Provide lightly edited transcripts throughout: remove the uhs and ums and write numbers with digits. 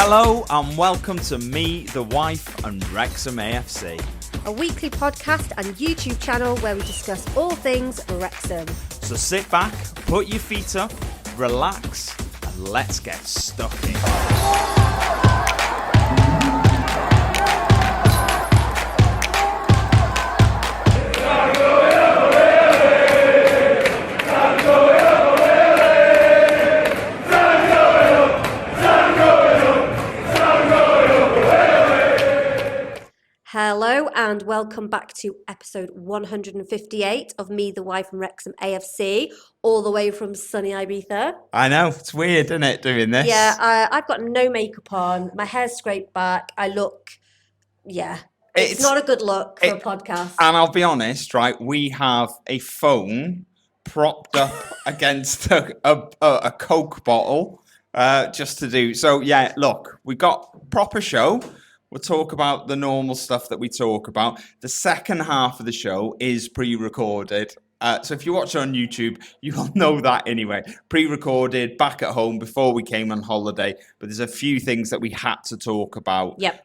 Hello and welcome to Me, the Wife and Wrexham AFC. A weekly podcast and YouTube channel where we discuss all things Wrexham. So sit back, put your feet up, relax and let's get stuck in. Hello and welcome back to episode 158 of Me, the Wife and Wrexham AFC, all the way from sunny Ibiza. I know, it's weird, isn't it, doing this? Yeah, I've got no makeup on, my hair's scraped back, it's not a good look for a podcast. And I'll be honest, right, we have a phone propped up against a Coke bottle just to do. So, yeah, look, we got proper show. We'll talk about the normal stuff that we talk about. The second half of the show is pre-recorded. So if you watch it on YouTube, you'll know that anyway. Pre-recorded, back at home before we came on holiday. But there's a few things that we had to talk about. Yep.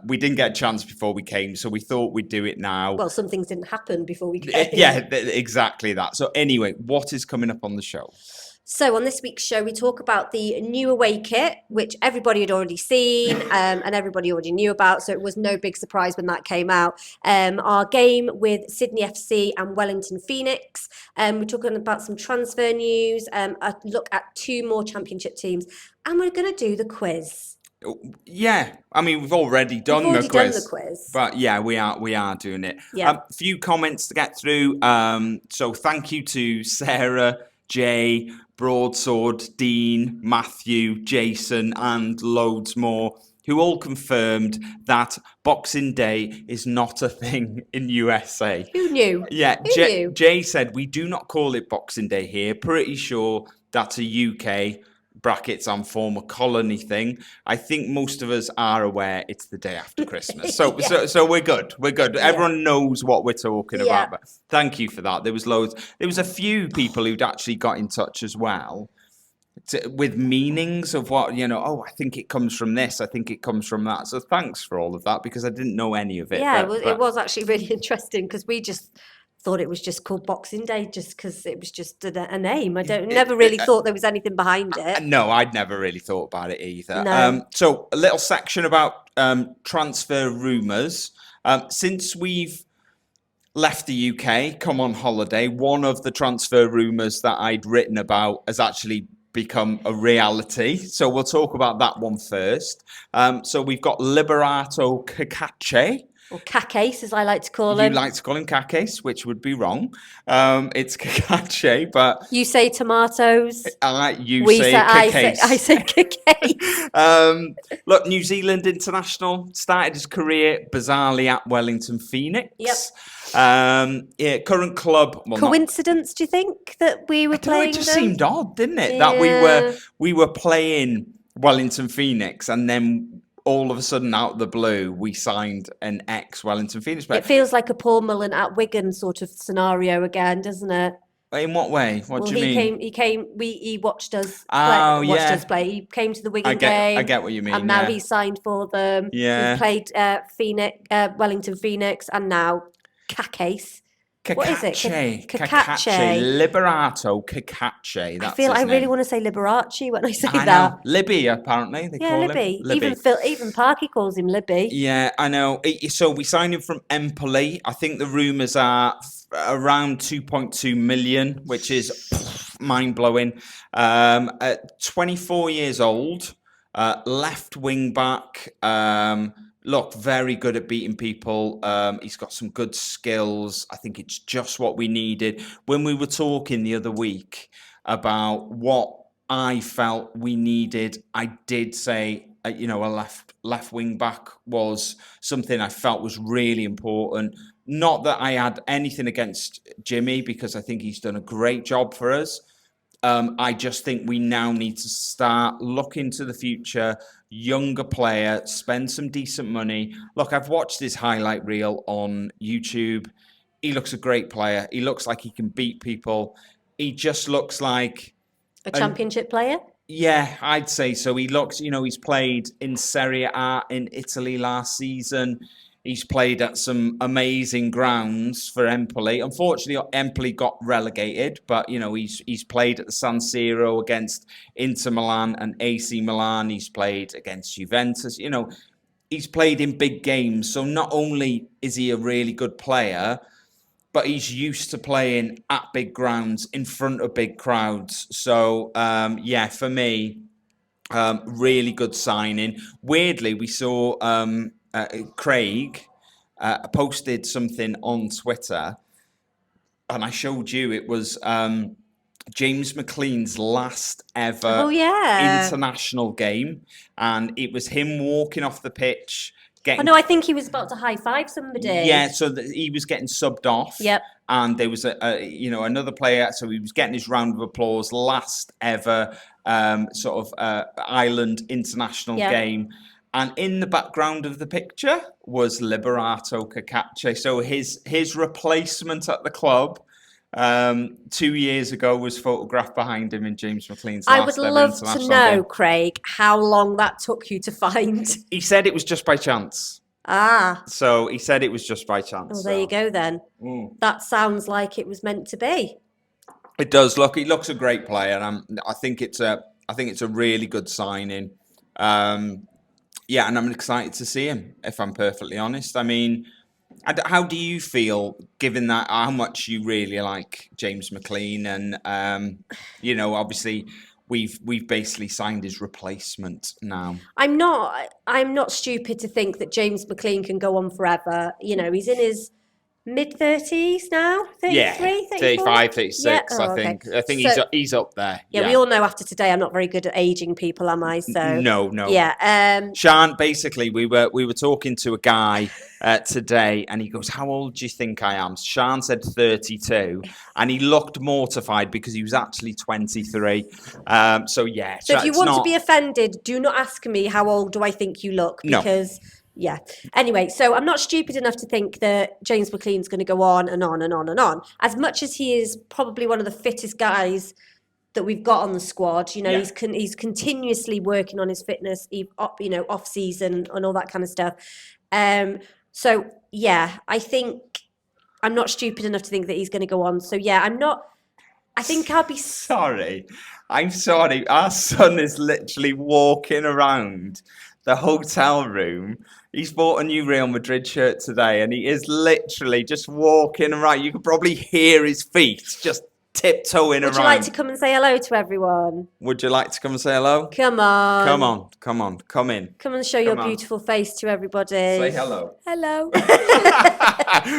We didn't get a chance before we came, so we thought we'd do it now. Well, some things didn't happen before we came. Yeah, exactly that. So anyway, what is coming up on the show? So on this week's show, we talk about the new away kit, which everybody had already seen and everybody already knew about, so it was no big surprise when that came out. Our game with Sydney FC and Wellington Phoenix. We're talking about some transfer news, a look at two more championship teams, and we're going to do the quiz. Yeah, I mean, we've already done the quiz. But yeah, we are doing it. Yeah. A few comments to get through. So thank you to Sarah, Jay, Broadsword, Dean, Matthew, Jason, and loads more, who all confirmed that Boxing Day is not a thing in USA. Who knew? Yeah, Who knew? Jay said, we do not call it Boxing Day here. Pretty sure that's a UK brackets and former colony thing. I think most of us are aware it's the day after Christmas. So Yeah. so we're good. We're good. Yeah. Everyone knows what we're talking Yeah. about. But thank you for that. There was loads. There was a few people who'd actually got in touch as well with meanings of what, I think it comes from this. I think it comes from that. So thanks for all of that, because I didn't know any of it. Yeah, it was actually really interesting because we just thought it was just called Boxing Day just because it was just a name. Never really thought there was anything behind it. No, I'd never really thought about it either. No. So a little section about transfer rumours. Since we've left the UK, come on holiday, one of the transfer rumours that I'd written about has actually become a reality. So we'll talk about that one first. So we've got Liberato Cacace. Or Cacace, as I like to call him. You like to call him Cacace, which would be wrong. It's Cacace, but... You say tomatoes. I say Cacace. Look, New Zealand international, started his career bizarrely at Wellington Phoenix. Yep. Current club... Well, Coincidence, do you think, that we were playing It just them? seemed odd, didn't it? Yeah. That we were playing Wellington Phoenix and then... all of a sudden, out of the blue, we signed an ex-Wellington Phoenix player. It feels like a Paul Mullen at Wigan sort of scenario again, doesn't it? In what way? What do you mean? He watched us play. He came to the Wigan game. I get what you mean. And now he's signed for them. Yeah. He played Wellington Phoenix, and now Cacace. What is it? Cacace. Liberato Cacace. I feel I really want to say Liberace when I say that. Know. Libby, apparently. They call Libby. him. Libby. Even Parky calls him Libby. Yeah, I know. So we signed him from Empoli. I think the rumours are around 2.2 million, which is mind-blowing. 24 years old, left wing back. Look, very good at beating people. He's got some good skills. I think it's just what we needed. When we were talking the other week about what I felt we needed, I did say, a left wing back was something I felt was really important. Not that I had anything against Jimmy, because I think he's done a great job for us. I just think we now need to start looking to the future, younger player, spend some decent money. Look, I've watched his highlight reel on YouTube. He looks a great player. He looks like he can beat people. He just looks like a championship player. Yeah, I'd say so. He looks, he's played in Serie A in Italy last season. He's played at some amazing grounds for Empoli. Unfortunately, Empoli got relegated, but he's played at the San Siro against Inter Milan and AC Milan. He's played against Juventus. He's played in big games. So not only is he a really good player, but he's used to playing at big grounds in front of big crowds. So, for me, really good signing. Weirdly, we saw Craig posted something on Twitter, and I showed you it was James McLean's last ever international game, and it was him walking off the pitch. I think he was about to high five somebody. Yeah, so he was getting subbed off. Yep. And there was another player, so he was getting his round of applause, last ever Ireland international game. And in the background of the picture was Liberato Cacace. So his replacement at the club 2 years ago was photographed behind him in James McLean's last ever international game. I would love to know, Craig, how long that took you to find. He said it was just by chance. So he said it was just by chance. Well, there you go then. That sounds like it was meant to be. It does look. He looks a great player, and I think it's a really good signing. And I'm excited to see him, if I'm perfectly honest. I mean, how do you feel, given that how much you really like James McLean, and obviously we've basically signed his replacement now. I'm not stupid to think that James McLean can go on forever. He's in his mid-30s now, 33, 35, 36, I think. I think he's up there. Yeah, we all know after today I'm not very good at aging people, am I? So No. Yeah. Siân, basically, we were talking to a guy today, and he goes, "How old do you think I am?" Siân said 32, and he looked mortified because he was actually 23. So if you want to be offended, do not ask me how old do I think you look, because... No. Yeah. Anyway, so I'm not stupid enough to think that James McLean's going to go on and on and on and on. As much as he is probably one of the fittest guys that we've got on the squad, he's continuously working on his fitness, off season and all that kind of stuff. I think I'm not stupid enough to think that he's going to go on. So I think I'll be sorry. I'm sorry. Our son is literally walking around the hotel room. He's bought a new Real Madrid shirt today, and he is literally just walking around. You could probably hear his feet just tiptoeing around. Would you like to come and say hello to everyone? Would you like to come and say hello? Come on. Come in. Come and show your beautiful face to everybody. Say hello. Hello.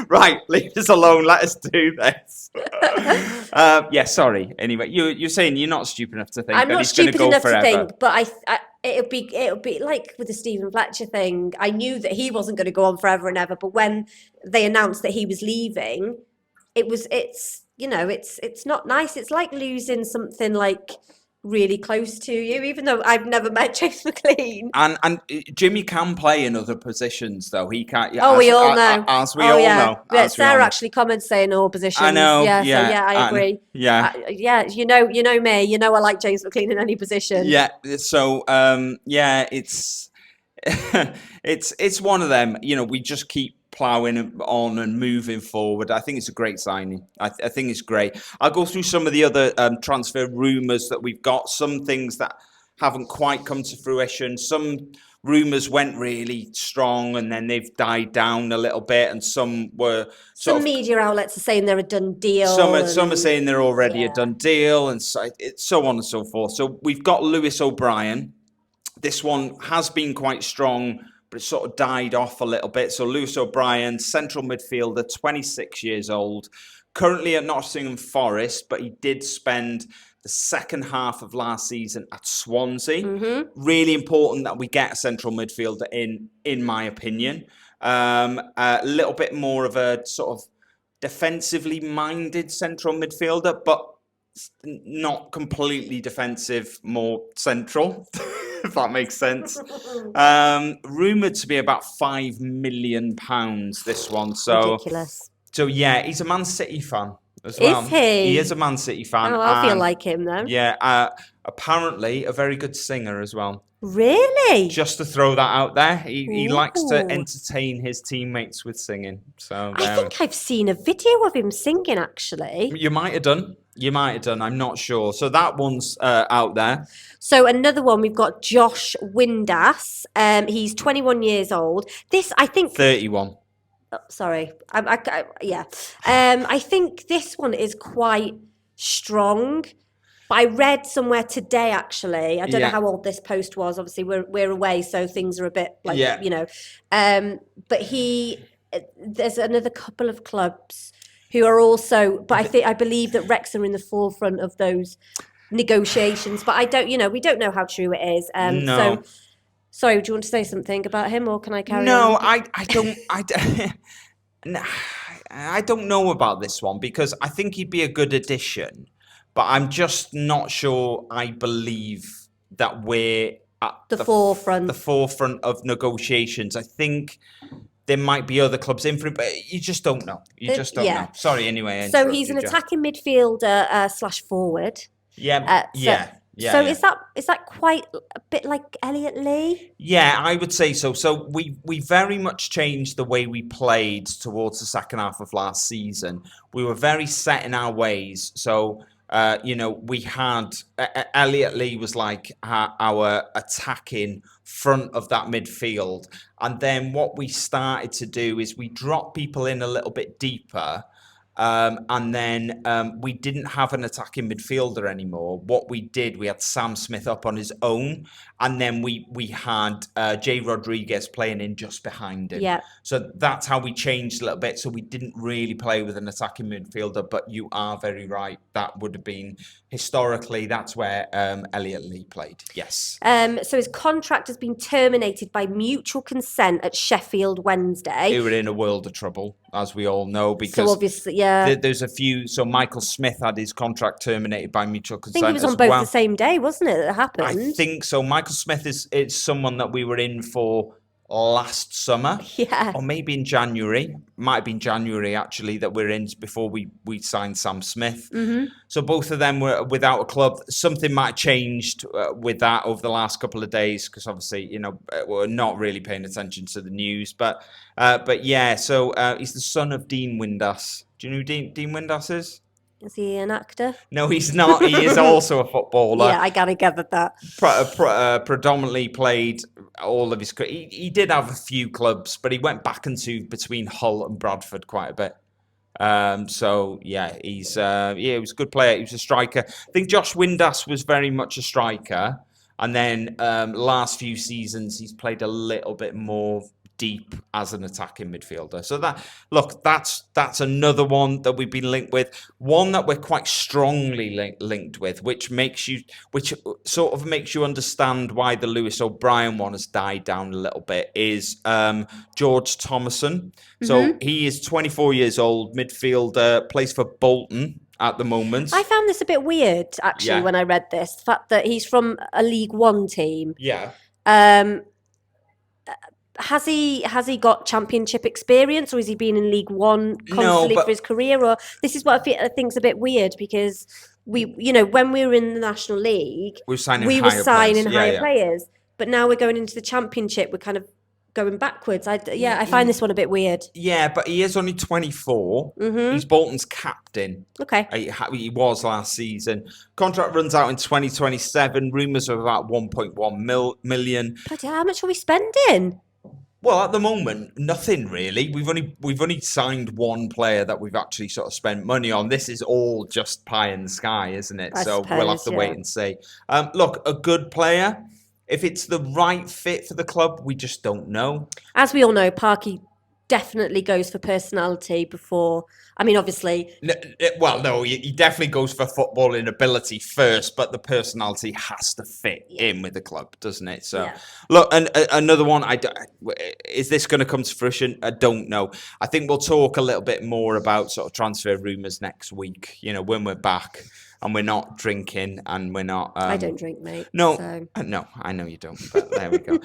Right, leave us alone. Let us do this. Sorry. Anyway, you're saying you're not stupid enough to think that he's going to go forever. I'm not stupid enough to think, but it'll be like with the Stephen Fletcher thing. I knew that he wasn't going to go on forever and ever, but when they announced that he was leaving, it's not nice. It's like losing something like really close to you, even though I've never met James McLean. And Jimmy can play in other positions, though. He can't. We all know. As we all know. Yeah, Sarah actually comments saying all positions. I know. I agree. You know me. You know I like James McLean in any position. Yeah. So it's it's one of them. We just keep ploughing on and moving forward. I think it's a great signing. I think it's great. I'll go through some of the other transfer rumours that we've got. Some things that haven't quite come to fruition. Some rumours went really strong and then they've died down a little bit, and some were some media outlets are saying they're a done deal. Some are saying they're already a done deal, and so on and so forth. So we've got Lewis O'Brien. This one has been quite strong, but it sort of died off a little bit. So Lewis O'Brien, central midfielder, 26 years old, currently at Nottingham Forest, but he did spend the second half of last season at Swansea. Mm-hmm. Really important that we get a central midfielder in my opinion. A little bit more of a sort of defensively minded central midfielder, but not completely defensive, more central. If that makes sense. Rumoured to be about £5 million, this one. So ridiculous. So he's a Man City fan as well. Is he? He is a Man City fan. Oh, I feel like him though. Yeah. apparently a very good singer as well. Really? Just to throw that out there, he likes to Ooh. entertain his teammates with singing. So I think I've seen a video of him singing, actually. you might have done. You might have done. I'm not sure. So that one's out there. So another one, we've got Josh Windass. He's 21 years old. This, I think... 31. Oh, sorry. Yeah. I think this one is quite strong. But I read somewhere today, actually. I don't know how old this post was. Obviously, we're away, so things are a bit like, you know. But there's another couple of clubs who are also, but I believe that Wrexham are in the forefront of those negotiations. But I don't, we don't know how true it is. No. So, sorry, do you want to say something about him, or can I carry on? No, I don't. I don't know about this one because I think he'd be a good addition. But I'm just not sure I believe that we're at the forefront of negotiations. I think there might be other clubs in for it, but you just don't know. You just don't know. Sorry, anyway. So he's an attacking midfielder / forward. Yeah, So is that quite a bit like Elliot Lee? Yeah, I would say so. So we very much changed the way we played towards the second half of last season. We were very set in our ways. So we had Elliot Lee was like our attacking front of that midfield, and then what we started to do is we dropped people in a little bit deeper. And then we didn't have an attacking midfielder anymore. What we did, we had Sam Smith up on his own, and then we had Jay Rodriguez playing in just behind him. Yeah. So that's how we changed a little bit. So we didn't really play with an attacking midfielder, but you are very right. That would have been, historically, that's where Elliot Lee played. Yes. So his contract has been terminated by mutual consent at Sheffield Wednesday. They were in a world of trouble, as we all know, because so obviously, there's a few. So Michael Smith had his contract terminated by mutual consent. I think he was on both the same day, wasn't it? That happened. I think so. Michael Smith is someone that we were in for last summer, or maybe in January. Might have been January actually that we're in before we signed Sam Smith. Mm-hmm. So both of them were without a club. Something might have changed with that over the last couple of days because obviously we're not really paying attention to the news. But yeah, so he's the son of Dean Windass. Do you know who Dean Windass is? Is he an actor? No, he's not. He is also a footballer. Yeah, I gotta gather that. Predominantly played all of his. He did have a few clubs, but he went back into between Hull and Bradford quite a bit. So yeah, he was a good player. He was a striker. I think Josh Windass was very much a striker, and then last few seasons he's played a little bit more deep as an attacking midfielder. So that's another one that we've been linked with. One that we're quite strongly linked with, which sort of makes you understand why the Lewis O'Brien one has died down a little bit, is George Thomason. So he is 24 years old, midfielder, plays for Bolton at the moment. I found this a bit weird, actually, when I read this. The fact that he's from a League One team. Yeah. Has he got championship experience, or has he been in League One constantly for his career? Or this is what I think's a bit weird because when we were in the National League, we were signing higher players, but now we're going into the Championship. We're kind of going backwards. I find this one a bit weird. Yeah, but he is only 24. Mm-hmm. He's Bolton's captain. Okay. He was last season. Contract runs out in 2027. Rumours of about 1.1 million. But how much are we spending? Well, at the moment, nothing really. We've only signed one player that we've actually sort of spent money on. This is all just pie in the sky, isn't it? So we'll have to wait and see. Look, a good player. If it's the right fit for the club, we just don't know. As we all know, Parky definitely goes for personality before. I mean, obviously. No, he definitely goes for footballing ability first, but the personality has to fit in with the club, doesn't it? So, look, and another one. Is this going to come to fruition? I don't know. I think we'll talk a little bit more about sort of transfer rumours next week. When we're back. and we're not drinking, and we're not. I don't drink, mate. No, so. no, I know you don't, but there we go.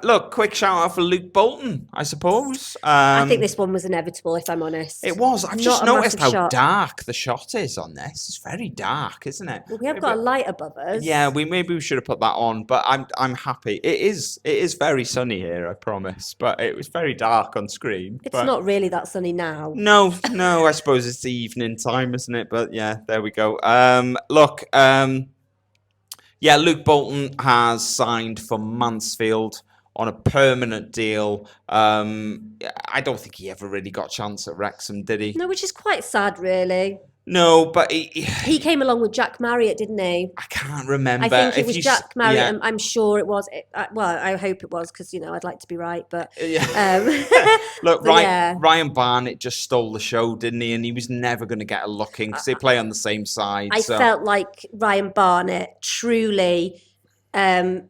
Look, quick shout out for Luke Bolton, I suppose. I think this one was inevitable, if I'm honest. It was. I've just Not a noticed how massive shot. dark the shot is on this. It's very dark, isn't it? Well, we have got a light above us. Yeah, maybe we should have put that on, but I'm happy. It is very sunny here, I promise. But it was very dark on screen. It's not really that sunny now. No, I suppose it's the evening time, isn't it? But yeah, there we go. Look, yeah, Luke Bolton has signed for Mansfield on a permanent deal. I don't think he ever really got a chance at Wrexham, did he? No, which is quite sad, really. No, but he came along with Jack Marriott, didn't he? I can't remember. I think it was Jack Marriott. Yeah. I'm sure it was. Well, I hope it was because I'd like to be right. But Look, but yeah. Ryan Barnett just stole the show, didn't he? And he was never going to get a look in because they play on the same side. I felt like Ryan Barnett truly, he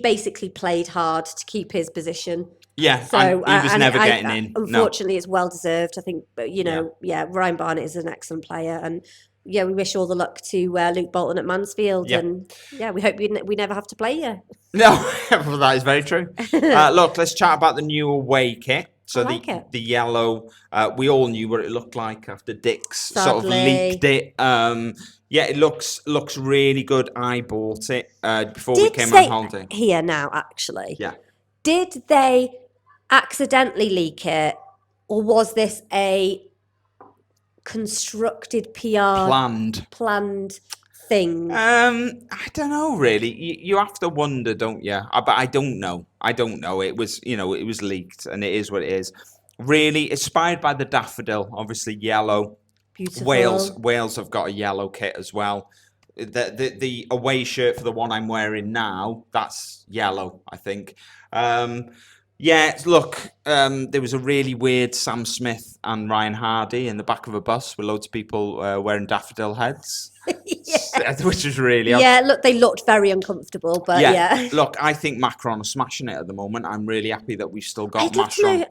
basically played hard to keep his position. Yeah, so he was never getting in. Unfortunately, it's well deserved. I think, but Ryan Barnett is an excellent player, and we wish all the luck to Luke Bolton at Mansfield, and we hope we never have to play you. No, well, that is very true. Look, let's chat about the new away kit. So the yellow, we all knew what it looked like after Dick's sort of leaked it. It looks really good. I bought it before we came on holiday. Here now, actually. Yeah. Did they accidentally leak it, or was this a constructed PR planned thing? I don't know really. You have to wonder, don't you? But I don't know. It was it was leaked, and it is what it is. Really inspired by the daffodil, obviously yellow. Beautiful. Wales have got a yellow kit as well. The away shirt for the one I'm wearing now, that's yellow, I think. Look, there was a really weird Sam Smith and Ryan Hardy in the back of a bus with loads of people wearing daffodil heads. Which was really odd. Yeah, look, they looked very uncomfortable, but yeah. Look, I think Macron are smashing it at the moment. I'm really happy that we've still got Macron.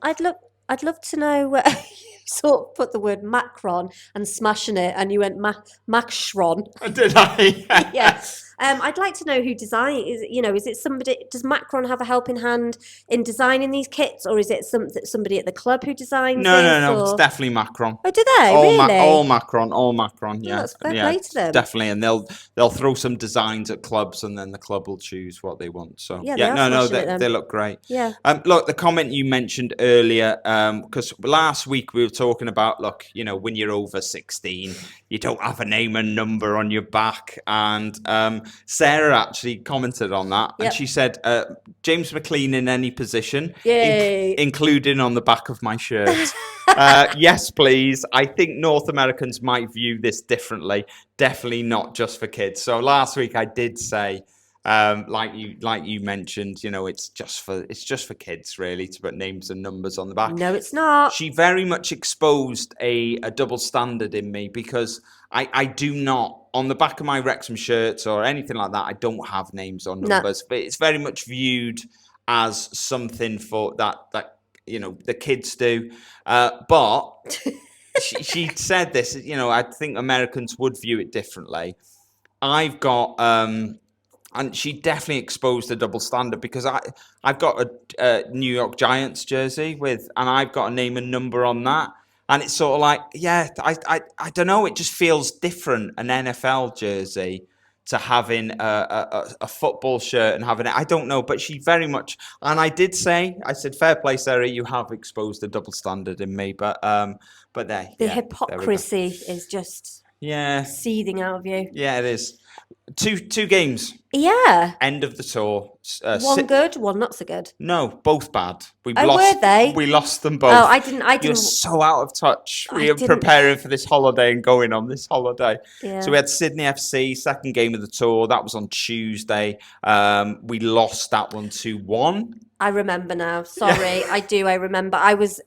I'd love to know where you sort of put the word Macron and smashing it, and you went Macron. Did I? Yeah. I'd like to know who designed. Is it somebody? Does Macron have a helping hand in designing these kits, or is it somebody at the club who designed? No. It's definitely Macron. Oh, do they really? All Macron. Yeah, that's fair play to them. Definitely, and they'll throw some designs at clubs, and then the club will choose what they want. So they look great. Yeah. Look, the comment you mentioned earlier, because last week we were talking about, look, when you're over 16, you don't have a name and number on your back, and Sarah actually commented on that, and she said, James McLean in any position, including on the back of my shirt. Yes, please. I think North Americans might view this differently. Definitely not just for kids. So last week I did say, like you mentioned, it's just for kids really to put names and numbers on the back. No, it's not. She very much exposed a double standard in me, because I do not, on the back of my Wrexham shirts or anything like that, I don't have names or numbers, but it's very much viewed as something for that the kids do. But she said this, I think Americans would view it differently. I've got and she definitely exposed the double standard, because I've got a New York Giants jersey and I've got a name and number on that. And it's sort of like, I don't know, it just feels different, an NFL jersey, to having a football shirt and having it. I don't know, but she very much, and I said, fair play, Sarah, you have exposed the double standard in me, but the hypocrisy is just seething out of you. Yeah, it is. Two games. Yeah. End of the tour. One good, one not so good. No, both bad. Were they? We lost them both. Oh, I didn't. You're so out of touch. We are preparing for this holiday and going on this holiday. Yeah. So we had Sydney FC, second game of the tour. That was on Tuesday. We lost that one 2-1. I remember now. Sorry, I do. I remember. I was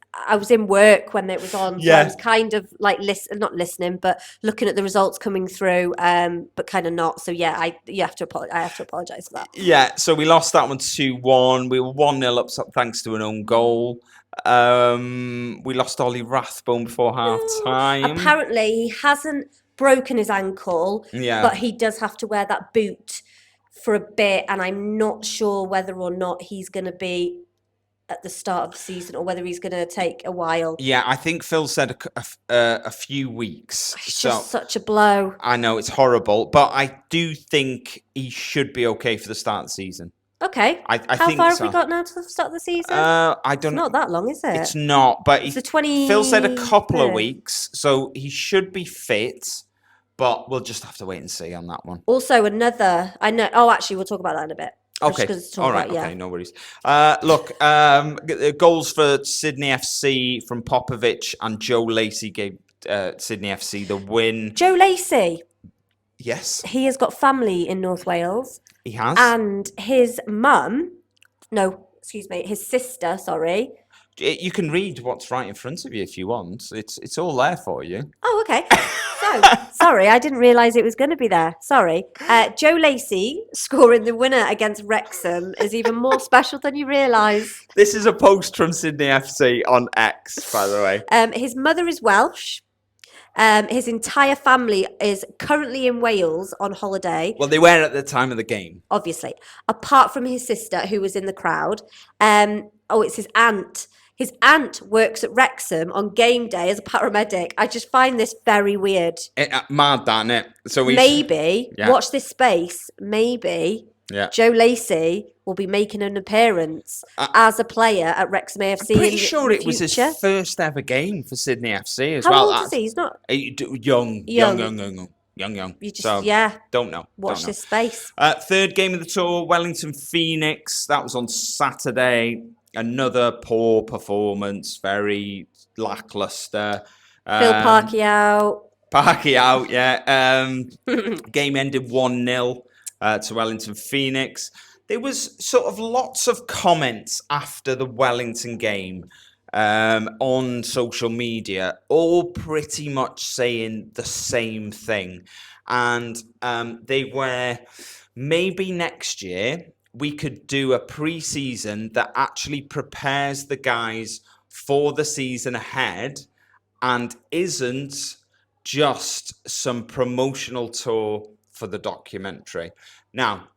in work when it was on. So I was kind of like not listening, but looking at the results coming through, but kind of not. So yeah, I have to apologise for that. Yeah. So we lost that one 2-1. We were 1-0 up thanks to an own goal. We lost Ollie Rathbone before half time. Apparently, he hasn't broken his ankle, Yeah. but he does have to wear that boot for a bit, and I'm not sure whether or not he's going to be at the start of the season or whether he's going to take a while. Yeah, I think Phil said a few weeks. It's So just such a blow. I know it's horrible, but I do think he should be okay for the start of the season. Okay. I How think far have so. we got now to the start of the season? I It's don't know. not that long, is it? It's not, but It's the Phil said a couple of 23rd. weeks, so he should be fit, but we'll just have to wait and see on that one. Also, I know. Oh, actually, we'll talk about that in a bit. Okay, all right, okay, no worries. Look, goals for Sydney FC from Popovic and Joe Lacey gave Sydney FC the win. Joe Lacey, Yes, he has got family in North Wales, he has. and his sister, sorry. You can read what's right in front of you if you want. It's all there for you. Oh, okay. So, sorry, I didn't realise it was going to be there. Sorry. Joe Lacey scoring the winner against Wrexham is even more special than you realise. This is a post from Sydney FC on X, by the way. His mother is Welsh. His entire family is currently in Wales on holiday. Well, they were at the time of the game. Obviously, apart from his sister who was in the crowd. It's his aunt. His aunt works at Wrexham on game day as a paramedic. I just find this very weird. Mad, that, innit? So Maybe, yeah. watch this space, maybe Yeah. Joe Lacey will be making an appearance as a player at Wrexham AFC. Pretty sure in it was his future. first ever game for Sydney FC as How well. old is he? He's not Young. You just, So, yeah. don't know. Watch this space. Third game of the tour, Wellington Phoenix. That was on Saturday. Another poor performance, very lackluster. Phil Parkey out. Parkey out, yeah. Game ended 1-0 to Wellington Phoenix. There was sort of lots of comments after the Wellington game on social media, all pretty much saying the same thing. And they were, maybe next year we could do a pre-season that actually prepares the guys for the season ahead and isn't just some promotional tour for the documentary. Now,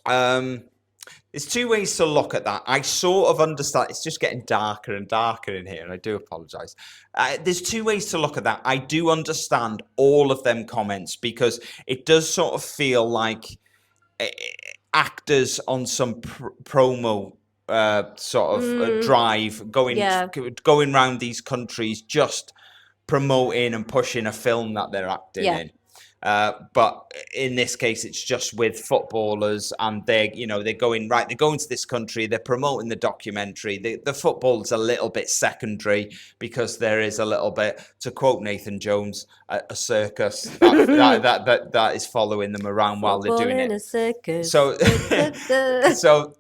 there's two ways to look at that. I sort of understand. It's just getting darker and darker in here, and I do apologise. There's two ways to look at that. I do understand all of them comments because it does sort of feel like actors on some promo drive going around these countries just promoting and pushing a film that they're acting in. But in this case, it's just with footballers, and they're going to this country, they're promoting the documentary. The football's a little bit secondary because there is a little bit, to quote Nathan Jones, a circus that is following them around while they're doing it. A circus. So, so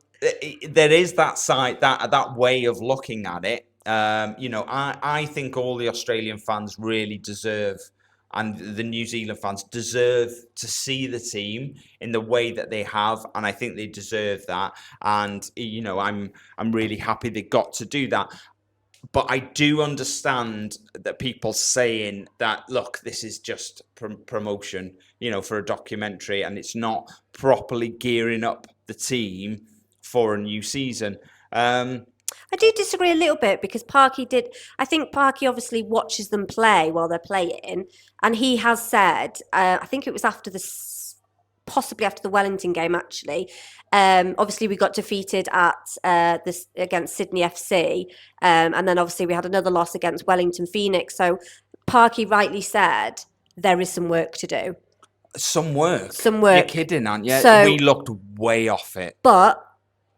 there is that side, that way of looking at it. I think all the Australian fans really deserve, and the New Zealand fans deserve, to see the team in the way that they have, and I think they deserve that. And I'm really happy they got to do that. But I do understand that people saying that, look, this is just promotion, for a documentary, and it's not properly gearing up the team for a new season. I do disagree a little bit because I think Parkey obviously watches them play while they're playing, and he has said, I think it was possibly after the Wellington game actually. Obviously we got defeated against Sydney FC, and then obviously we had another loss against Wellington Phoenix. So Parkey rightly said there is some work to do. Some work. You're kidding, aren't you? So, we looked way off it. But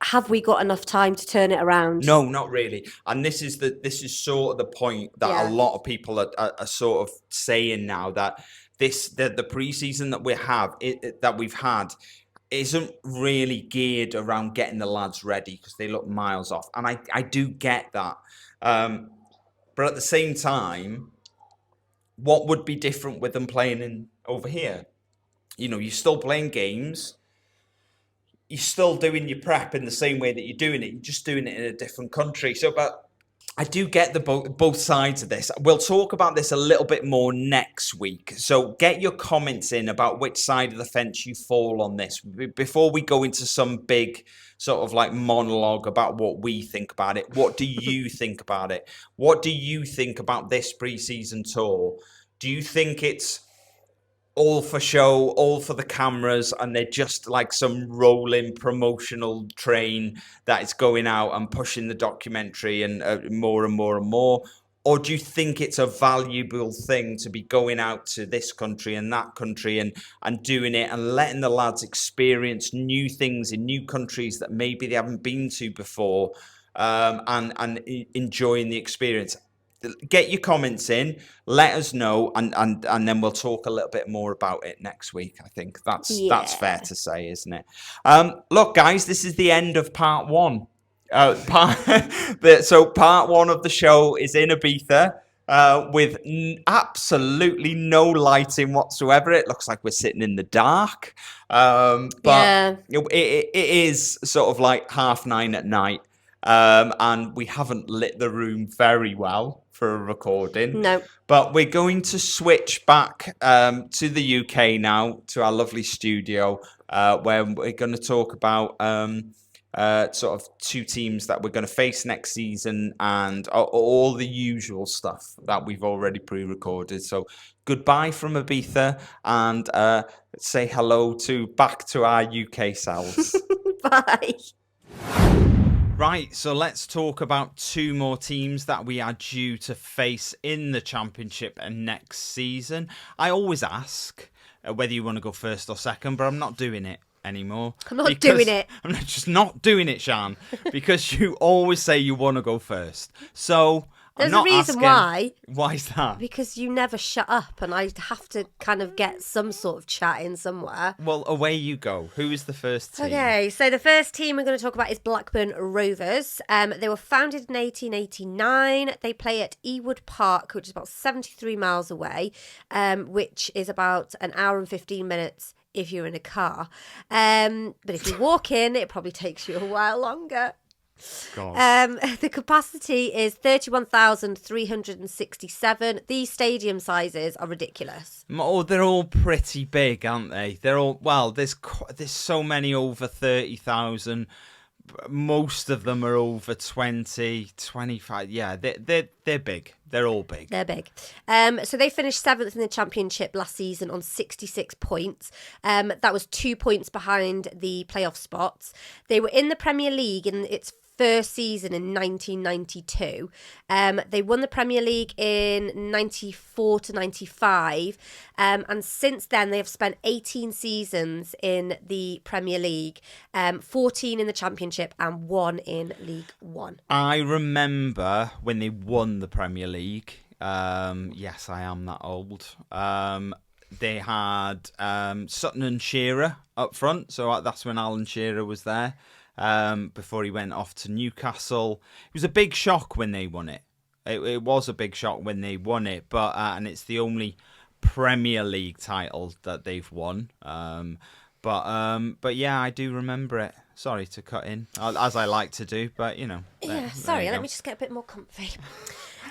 have we got enough time to turn it around? No, not really. And this is sort of the point that a lot of people are sort of saying now, that the pre-season that we've had isn't really geared around getting the lads ready because they look miles off. And I do get that. But at the same time, what would be different with them playing over here? You're still playing games. You're still doing your prep in the same way that you're doing it. You're just doing it in a different country. So, but I do get the both sides of this. We'll talk about this a little bit more next week. So get your comments in about which side of the fence you fall on this before we go into some big sort of like monologue about what we think about it. What do you think about it? What do you think about this pre-season tour? Do you think it's all for show, all for the cameras, and they're just like some rolling promotional train that is going out and pushing the documentary and more and more and more? Or do you think it's a valuable thing to be going out to this country and that country and doing it and letting the lads experience new things in new countries that maybe they haven't been to before, and enjoying the experience? Get your comments in, let us know, and then we'll talk a little bit more about it next week. I think that's fair to say, isn't it? Look, guys, this is the end of part one. So part one of the show is in Ibiza, with absolutely no lighting whatsoever. It looks like we're sitting in the dark, but it is sort of like 9:30 at night. And we haven't lit the room very well for a recording. No. But we're going to switch back to the UK now, to our lovely studio, where we're going to talk about sort of two teams that we're going to face next season and all the usual stuff that we've already pre-recorded. So goodbye from Ibiza, and say hello back to our UK selves. Bye. Right, so let's talk about two more teams that we are due to face in the Championship next season. I always ask whether you want to go first or second, but I'm not doing it anymore. I'm not doing it. I'm just not doing it, Siân, because you always say you want to go first. So there's a reason why. Why is that? Because you never shut up, and I have to kind of get some sort of chat in somewhere. Well, away you go. Who is the first team? Okay, so the first team we're going to talk about is Blackburn Rovers. They were founded in 1889. They play at Ewood Park, which is about 73 miles away, which is about an hour and 15 minutes if you're in a car. But if you walk in, it probably takes you a while longer. The capacity is 31,367. These stadium sizes are ridiculous. Oh, they're all pretty big, aren't they? They're all, well, there's so many over 30,000. Most of them are over 20, 25. Yeah, they're big. They're all big. They're big. So they finished 7th in the Championship last season on 66 points. That was 2 points behind the playoff spots. They were in the Premier League in its first season in 1992. They won the Premier League in 94 to 95. And since then, they have spent 18 seasons in the Premier League, 14 in the Championship and 1 in League One. I remember when they won the Premier League. Yes, I am that old. They had Sutton and Shearer up front. So that's when Alan Shearer was there. Before he went off to Newcastle. It was a big shock when they won it. It was a big shock when they won it, but and it's the only Premier League title that they've won. But yeah, I do remember it. Sorry to cut in, as I like to do, but you know. Sorry, let me just get a bit more comfy.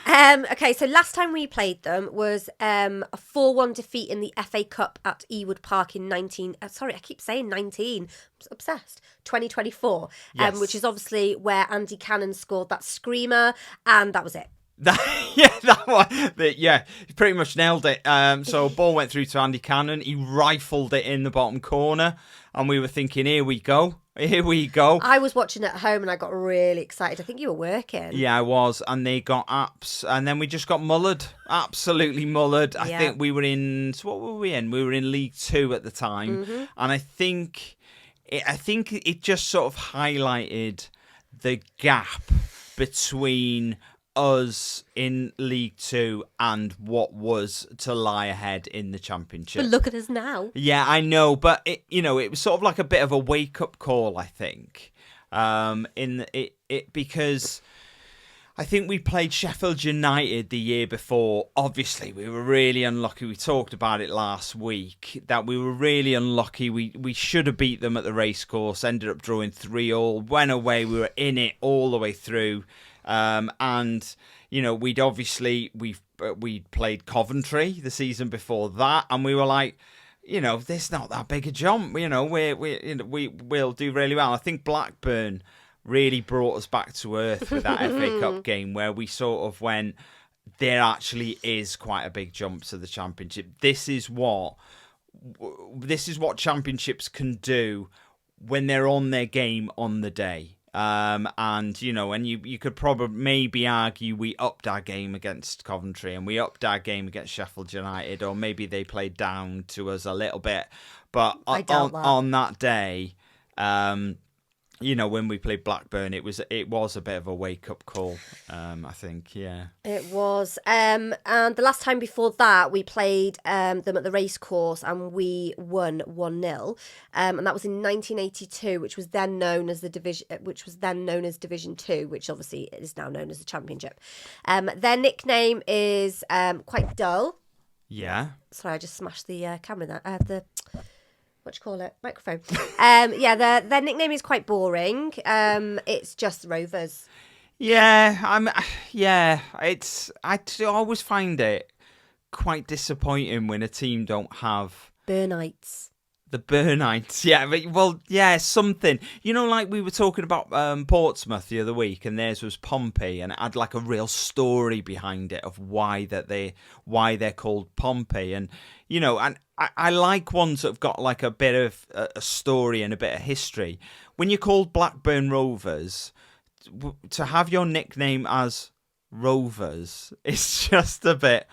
Okay, so last time we played them was a 4-1 defeat in the FA Cup at Ewood Park in 2024, yes. Which is obviously where Andy Cannon scored that screamer, and that was it. That one. Yeah, he pretty much nailed it. So a ball went through to Andy Cannon. He rifled it in the bottom corner, and we were thinking, here we go. I was watching at home and I got really excited. I think you were working. Yeah, I was. And they got apps. And then we just got mullered. Absolutely mullered. I think we were in... So what were we in? We were in League 2 at the time. Mm-hmm. And I think it just sort of highlighted the gap between us in League 2 and what was to lie ahead in the Championship. But look at us now. Yeah, I know, but it was sort of like a bit of a wake-up call, I think. Because I think we played Sheffield United the year before. Obviously, we were really unlucky. We talked about it last week, that we were really unlucky. We should have beat them at the racecourse, ended up drawing 3-3, went away. We were in it all the way through. And we'd played Coventry the season before that, and we were like, there's not that big a jump. We'll do really well. I think Blackburn really brought us back to earth with that FA Cup game, where we sort of went, there actually is quite a big jump to the Championship. This is what championships can do when they're on their game on the day. And you could probably maybe argue we upped our game against Coventry and we upped our game against Sheffield United, or maybe they played down to us a little bit. But on that day, when we played Blackburn, it was a bit of a wake-up call, I think, yeah. It was. And the last time before that, we played them at the racecourse and we won 1-0. And that was in 1982, which was then known as Division 2, which obviously is now known as the Championship. Their nickname is quite dull. Yeah. Sorry, I just smashed the camera there. What do you call it? Microphone. Their nickname is quite boring. It's just Rovers. I always find it quite disappointing when a team don't have Burnites. The Burnites, something. Like we were talking about Portsmouth the other week, and theirs was Pompey, and it had like a real story behind it of why they're called Pompey, and I like ones that have got like a bit of a story and a bit of history. When you're called Blackburn Rovers, to have your nickname as Rovers, it's just a bit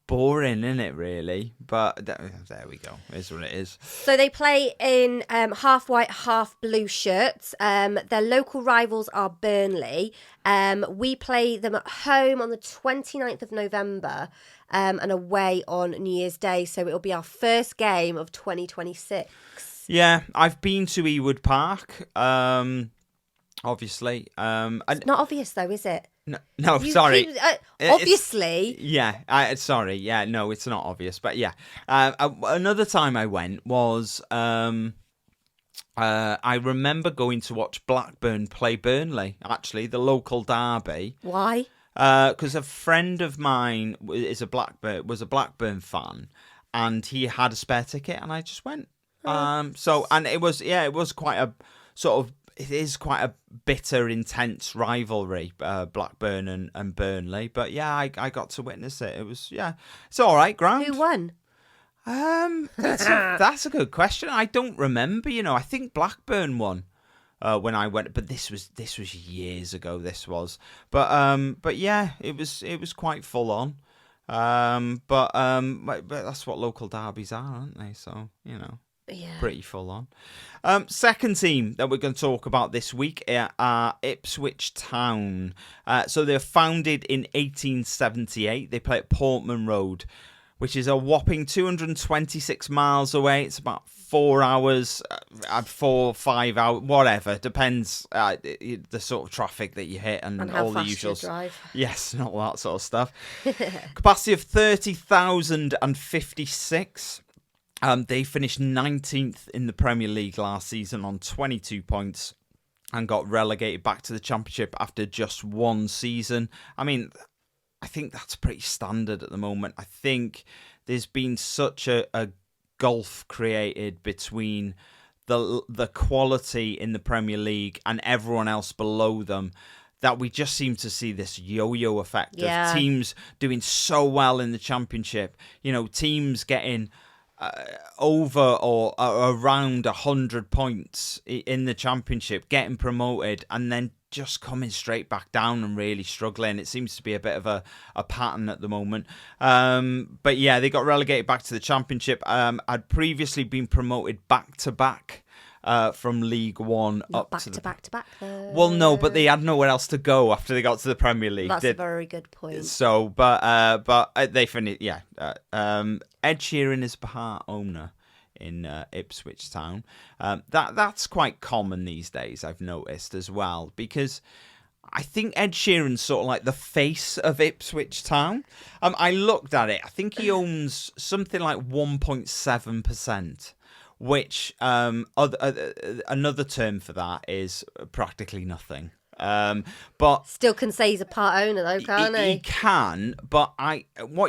boring, isn't it, really? But there we go. It is what it is. So they play in half white, half blue shirts. Their local rivals are Burnley. We play them at home on the 29th of November and away on New Year's Day. So it'll be our first game of 2026. Yeah, I've been to Ewood Park, obviously. It's not obvious, though, is it? No, sorry. Obviously. Sorry. Yeah, no, it's not obvious. But yeah, another time I went was I remember going to watch Blackburn play Burnley. Actually, the local derby. Why? Because a friend of mine was a Blackburn fan, and he had a spare ticket, and I just went. And it was quite a sort of. It is quite a bitter, intense rivalry, Blackburn and Burnley. But yeah, I got to witness it. It was it's all right, ground. Who won? That's a good question. I don't remember. I think Blackburn won when I went, but this was years ago. This was, but yeah, it was quite full on. But that's what local derbies are, aren't they? So pretty full on. Second team that we're going to talk about this week are Ipswich Town. So they're founded in 1878. They play at Portman Road, which is a whopping 226 miles away. It's about 4 hours, 5 hours, whatever. Depends the sort of traffic that you hit and how all the fast usual. You drive. Yes, and all that sort of stuff. Capacity of 30,056. They finished 19th in the Premier League last season on 22 points and got relegated back to the Championship after just one season. I mean, I think that's pretty standard at the moment. I think there's been such a gulf created between the quality in the Premier League and everyone else below them that we just seem to see this yo-yo effect of teams doing so well in the Championship. Teams getting over or around 100 points in the Championship, getting promoted, and then just coming straight back down and really struggling. It seems to be a bit of a pattern at the moment. But yeah, they got relegated back to the Championship. I'd previously been promoted back-to-back from League One Not back to back. Well, no, but they had nowhere else to go after they got to the Premier League. That's a very good point. So, but they finished. Yeah, Ed Sheeran is part owner in Ipswich Town. That's quite common these days, I've noticed as well, because I think Ed Sheeran's sort of like the face of Ipswich Town. I looked at it. I think he owns something like 1.7%. Which another term for that is practically nothing. But Still can say he's a part owner though, can't he he? can, but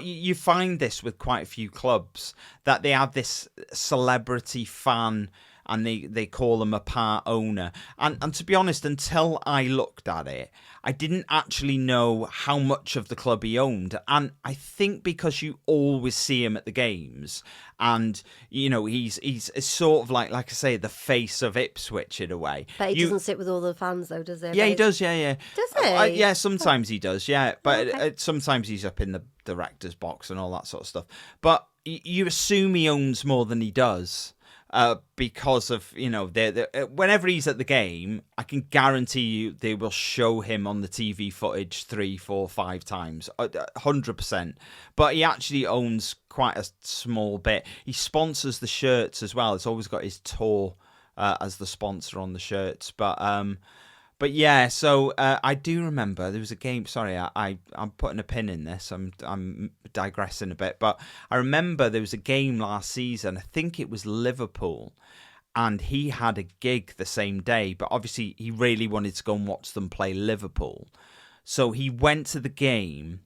you find this with quite a few clubs, that they have this celebrity fan and they call them a part owner. And to be honest, until I looked at it, I didn't actually know how much of the club he owned. And I think because you always see him at the games, and he's sort of like I say, the face of Ipswich in a way. But he doesn't sit with all the fans though, does he? Yeah, he does. Yeah. Does he? Yeah, sometimes he does. Yeah, but Okay. sometimes he's up in the director's box and all that sort of stuff. But you assume he owns more than he does. Because of, whenever he's at the game, I can guarantee you they will show him on the TV footage 3, 4, 5 times, 100%. But he actually owns quite a small bit. He sponsors the shirts as well. It's always got his tour as the sponsor on the shirts. But yeah, so I do remember there was a game. Sorry, I'm putting a pin in this. I'm digressing a bit, but I remember there was a game last season. I think it was Liverpool, and he had a gig the same day. But obviously, he really wanted to go and watch them play Liverpool, so he went to the game,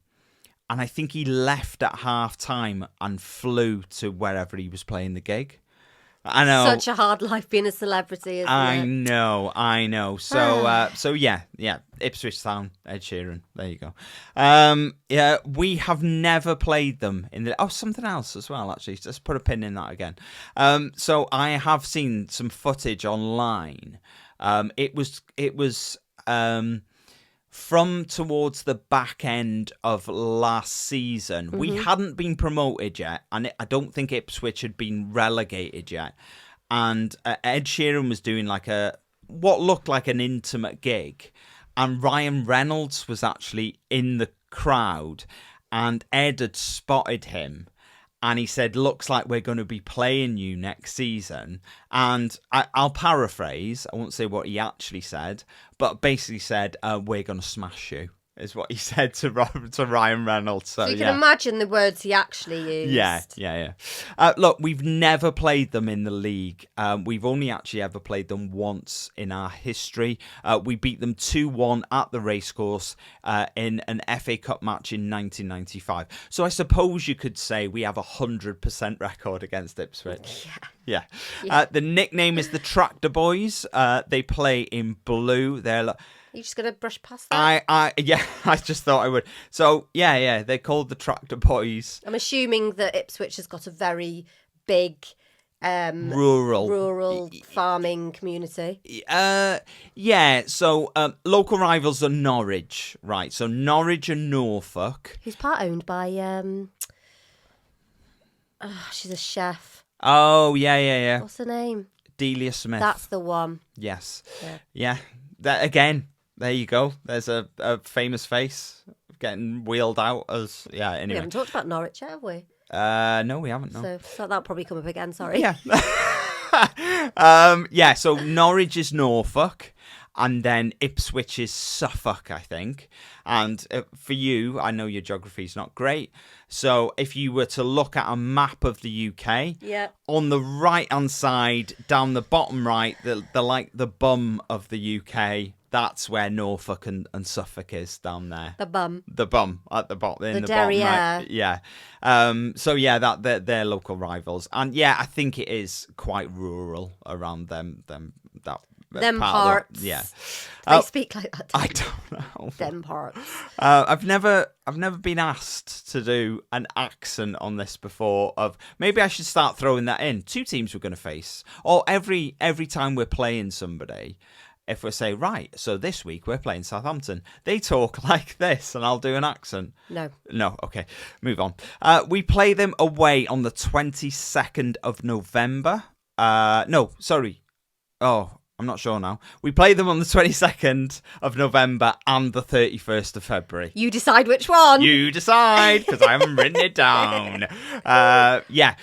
and I think he left at half time and flew to wherever he was playing the gig. I know. Such a hard life being a celebrity, isn't it? I know. So yeah, Ipswich Town, Ed Sheeran. There you go. Yeah, we have never played them in the. Oh, something else as well. Actually, just put a pin in that again. So I have seen some footage online. It was from towards the back end of last season. Mm-hmm. We hadn't been promoted yet, and I don't think Ipswich had been relegated yet. And Ed Sheeran was doing what looked like an intimate gig, and Ryan Reynolds was actually in the crowd, and Ed had spotted him. And he said, looks like we're going to be playing you next season. And I'll paraphrase. I won't say what he actually said, but basically said, we're going to smash you, is what he said to Ryan Reynolds. So you can imagine the words he actually used. Yeah. Look, we've never played them in the league. We've only actually ever played them once in our history. We beat them 2-1 at the racecourse in an FA Cup match in 1995. So I suppose you could say we have a 100% record against Ipswich. Yeah. The nickname is the Tractor Boys. They play in blue. They're You just gonna brush past that? I just thought I would. So yeah, they're called the Tractor Boys. I'm assuming that Ipswich has got a very big rural farming community. Yeah. So local rivals are Norwich, right? So Norwich and Norfolk. Who's part owned by she's a chef. Oh yeah. What's her name? Delia Smith. That's the one. Yes. Yeah. That again. There you go. There's a famous face getting wheeled out as anyway. We haven't talked about Norwich yet, have we? No, we haven't. No. So that'll probably come up again. Sorry. Yeah. So Norwich is Norfolk, and then Ipswich is Suffolk, I think. And for you, I know your geography is not great. So if you were to look at a map of the UK, on the right-hand side, down the bottom right, the bum of the UK. That's where Norfolk and Suffolk is, down there. The bum at the bottom. In the derriere. Bottom, right? Yeah. So yeah, they're local rivals, and yeah, I think it is quite rural around them parts. Yeah. They speak like that. I don't know. Them parts. I've never been asked to do an accent on this before. Maybe I should start throwing that in. 2 teams we're going to face, or every time we're playing somebody. If we say, right, so this week we're playing Southampton, they talk like this, and I'll do an accent. No, okay, move on. We play them away on the 22nd of November. No, sorry. Oh, I'm not sure now. We play them on the 22nd of November and the 31st of February. You decide which one. You decide, because I haven't written it down.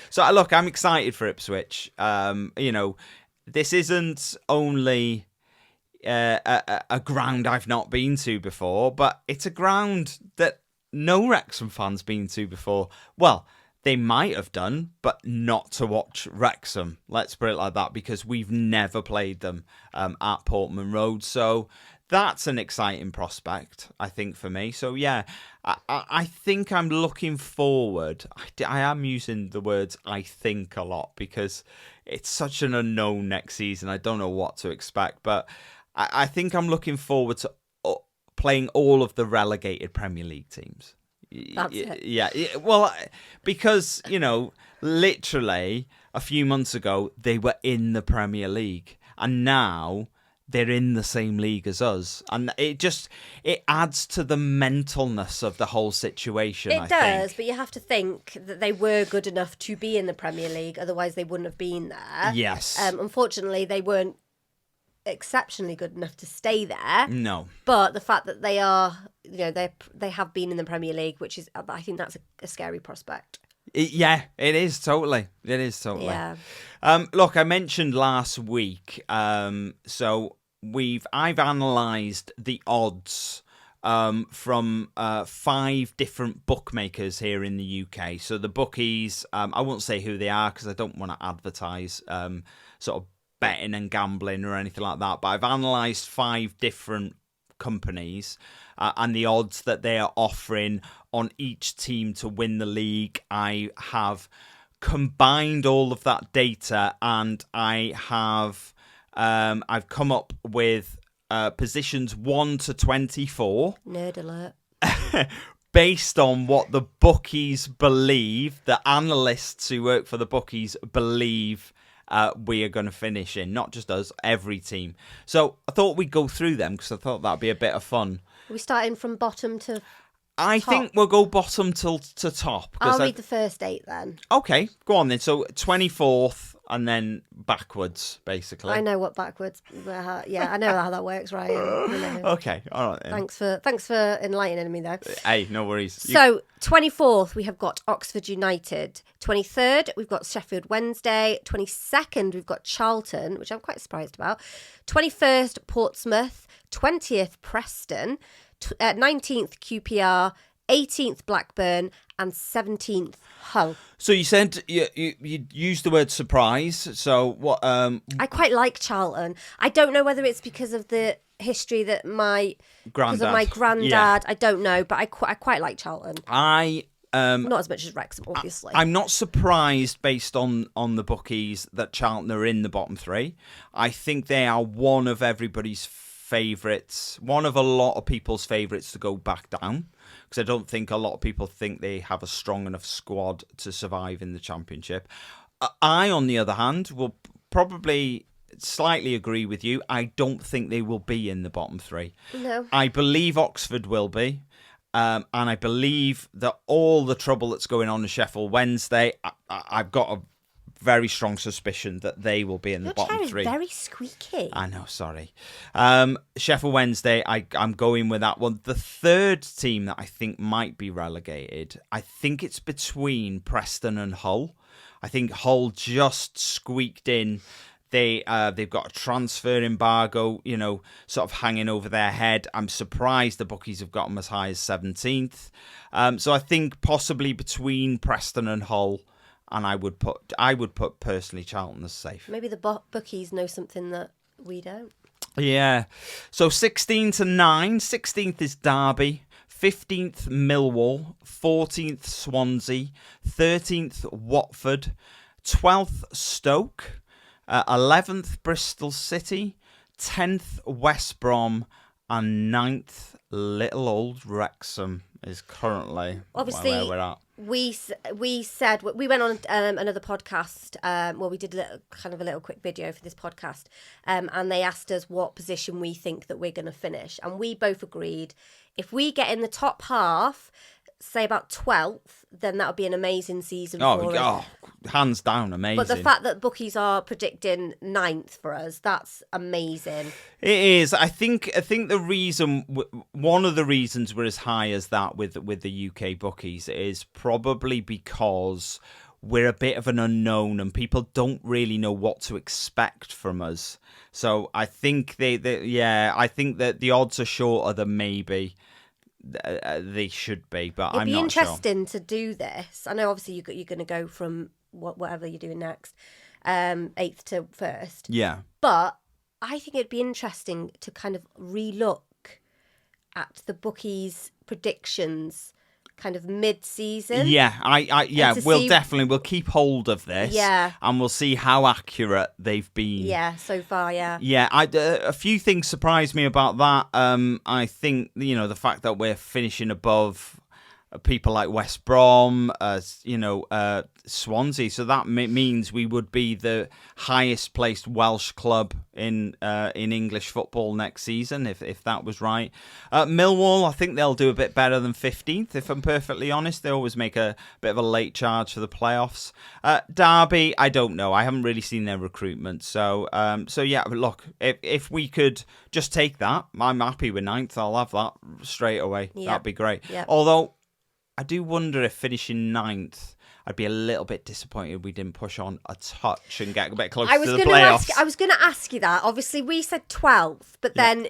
So look, I'm excited for Ipswich. This isn't only a ground I've not been to before, but it's a ground that no Wrexham fans been to before. Well, they might have done, but not to watch Wrexham. Let's put it like that, because we've never played them at Portman Road. So that's an exciting prospect, I think, for me. So, yeah, I think I'm looking forward. I am using the words "I think" a lot because it's such an unknown next season. I don't know what to expect, but I think I'm looking forward to playing all of the relegated Premier League teams. That's it. Yeah. Well, because, literally a few months ago, they were in the Premier League. And now they're in the same league as us. And it adds to the mentalness of the whole situation, It does, but you have to think that they were good enough to be in the Premier League. Otherwise, they wouldn't have been there. Yes. Unfortunately, they weren't exceptionally good enough to stay there. No. But the fact that they are, they have been in the Premier League, which is, I think that's a scary prospect. It is totally. It is totally. Yeah. Look, I mentioned last week. So I've analysed the odds from 5 different bookmakers here in the UK. So the bookies, I won't say who they are because I don't want to advertise sort of betting and gambling or anything like that. But I've analysed 5 different companies and the odds that they are offering on each team to win the league. I have combined all of that data and I have I've come up with positions 1 to 24. Nerd alert. Based on what the bookies believe, the analysts who work for the bookies believe we are going to finish in. Not just us, every team. So I thought we'd go through them because I thought that'd be a bit of fun. Are we starting from bottom to I top? think we'll go bottom to top. I'll read the first 8 then. Okay, go on then. So 24th and then backwards, basically. I know what backwards. Yeah, I know how that works, right? Okay, all right then. Thanks for enlightening me there. Hey, no worries. So 24th we have got Oxford United. 23rd we've got Sheffield Wednesday. 22nd we've got Charlton, which I'm quite surprised about. 21st Portsmouth. 20th Preston. 19th QPR. 18th Blackburn and 17th Hull. So you said you used the word surprise. So what? I quite like Charlton. I don't know whether it's because of the history that my granddad. Yeah. I don't know, but I quite like Charlton. Not as much as Wrexham, obviously. I'm not surprised based on the bookies that Charlton are in the bottom 3. I think they are one of everybody's favourites, one of a lot of people's favourites to go back down. Because I don't think a lot of people think they have a strong enough squad to survive in the Championship. I, on the other hand, will probably slightly agree with you. I don't think they will be in the bottom 3. No. I believe Oxford will be. And I believe that all the trouble that's going on in Sheffield Wednesday, I've got a very strong suspicion that they will be in the bottom 3. Your chair is very squeaky. I know, sorry. Sheffield Wednesday, I'm going with that one. The third team that I think might be relegated, I think it's between Preston and Hull. I think Hull just squeaked in. They've got a transfer embargo, sort of hanging over their head. I'm surprised the bookies have got them as high as 17th. So I think possibly between Preston and Hull. And I would put personally Charlton as safe. Maybe the bookies know something that we don't. Yeah. So 16 to 9. 16th is Derby. 15th Millwall. 14th Swansea. 13th Watford. 12th Stoke. 11th Bristol City. 10th West Brom. And 9th little old Wrexham is currently obviously where we're at. We said we went on another podcast. We did a little quick video for this podcast, and they asked us what position we think that we're going to finish, and we both agreed if we get in the top half, say about 12th, then that would be an amazing season for us. Oh, hands down, amazing. But the fact that bookies are predicting 9th for us, that's amazing. It is. I think the reason, one of the reasons we're as high as that with the UK bookies is probably because we're a bit of an unknown and people don't really know what to expect from us. So I think I think that the odds are shorter than maybe they should be, but I'm not sure. It'd be interesting to do this. I know obviously you're going to go from whatever you're doing next, 8th to 1st. Yeah. But I think it'd be interesting to kind of relook at the bookies' predictions kind of mid-season. Yeah, we'll keep hold of this. Yeah. And we'll see how accurate they've been. Yeah, so far, yeah. Yeah, a few things surprised me about that. I think, the fact that we're finishing above people like West Brom, Swansea. So that means we would be the highest placed Welsh club in English football next season, if that was right. Millwall, I think they'll do a bit better than 15th, if I'm perfectly honest. They always make a bit of a late charge for the playoffs. Derby, I don't know. I haven't really seen their recruitment. So yeah, look, if we could just take that, I'm happy with 9th. I'll have that straight away. Yeah. That'd be great. Yeah. Although, I do wonder if finishing 9th, I'd be a little bit disappointed we didn't push on a touch and get a bit closer to the playoffs. I was going to ask you that. Obviously, we said 12th, but then,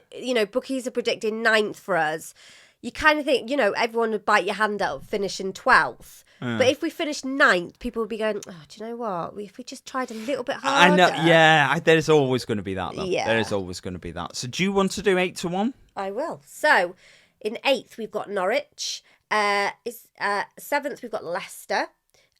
bookies are predicting 9th for us. You kind of think, everyone would bite your hand up finishing 12th. But if we finish 9th, people would be going, oh, do you know what? If we just tried a little bit harder. I know, yeah. There's always going to be that, though. Yeah. There is always going to be that. So do you want to do 8 to 1? I will. So, in 8th, we've got Norwich. 7th, we've got Leicester.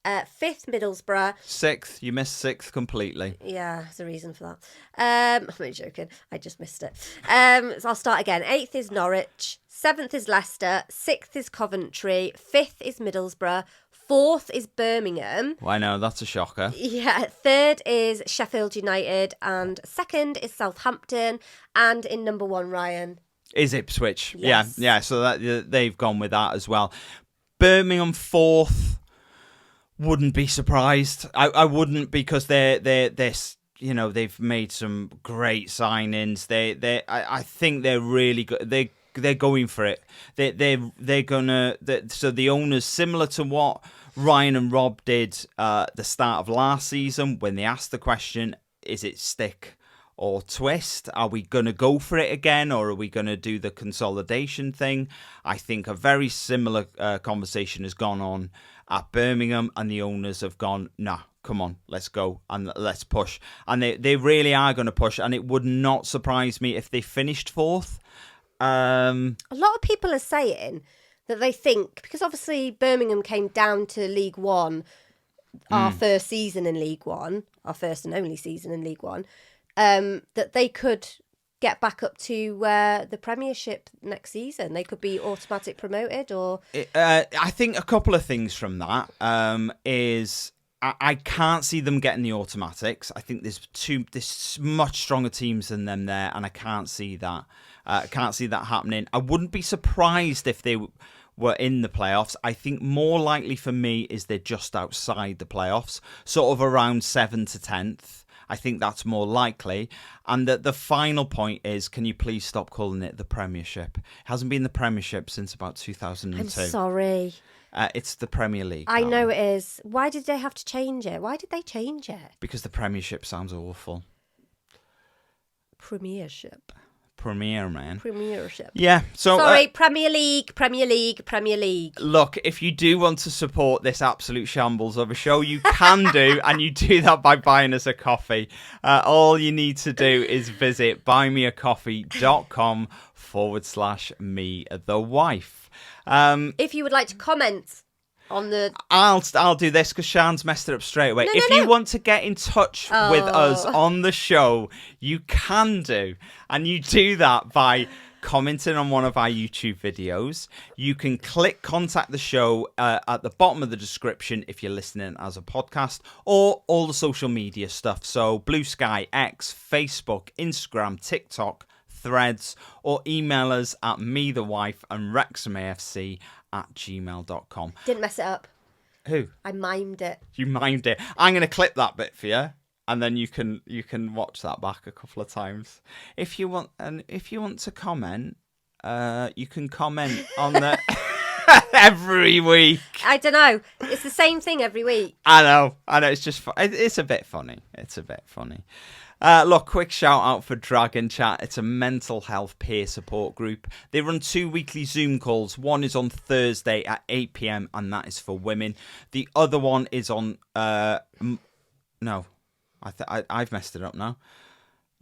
5th, Middlesbrough. 6th, you missed 6th completely. Yeah, there's a reason for that. I'm only joking. I just missed it. So I'll start again. 8th is Norwich. 7th is Leicester. 6th is Coventry. 5th is Middlesbrough. 4th is Birmingham. Well, I know, that's a shocker. Yeah. 3rd is Sheffield United. And 2nd is Southampton. And in number 1, Ryan, is Ipswich. Yes. Yeah. So that they've gone with that as well. Birmingham 4th. Wouldn't be surprised. I wouldn't, because they're they've made some great signings. I think they're really good. They're going for it. They're gonna. So the owners, similar to what Ryan and Rob did the start of last season, when they asked the question, is it stick or twist? Are we going to go for it again, or are we going to do the consolidation thing? I think a very similar conversation has gone on at Birmingham, and the owners have gone, nah, come on, let's go and let's push. And they really are going to push, and it would not surprise me if they finished 4th. A lot of people are saying that they think, because obviously Birmingham came down to League One, our first season in League One, our first and only season in League One, that they could get back up to the Premiership next season. They could be automatic promoted, or... I think a couple of things from that is I can't see them getting the automatics. I think there's much stronger teams than them there, and I can't see that. Happening. I wouldn't be surprised if they were in the playoffs. I think more likely for me is they're just outside the playoffs, sort of around 7th to 10th. I think that's more likely. And the final point is, can you please stop calling it the Premiership? It hasn't been the Premiership since about 2002. I'm sorry. It's the Premier League. I know it is. Why did they have to change it? Why did they change it? Because the Premiership sounds awful. Premiership. Premier, man. Premiership. Yeah. So sorry, Premier League, Premier League, Premier League. Look, if you do want to support this absolute shambles of a show, you can do, and you do that by buying us a coffee. All you need to do is visit buymeacoffee.com/me the wife. If you would like to comment on the... I'll do this because Siân's messed it up straight away. If you want to get in touch with us on the show, you can do. And you do that by commenting on one of our YouTube videos. You can click contact the show at the bottom of the description if you're listening as a podcast, or all the social media stuff. So Blue Sky, X, Facebook, Instagram, TikTok, Threads, or email us at methewife and wrexhamafc@gmail.com. Didn't mess it up. Who? I mimed it. You mimed it. I'm going to clip that bit for you, and then you can watch that back a couple of times if you want. And if you want to comment, you can comment on the every week. I don't know. It's the same thing every week. I know. It's just it's a bit funny. Look, quick shout out for Dragon Chat. It's a mental health peer support group. They run 2 weekly Zoom calls. One is on Thursday at 8 p.m. and that is for women. The other one is on... no, I've messed it up now.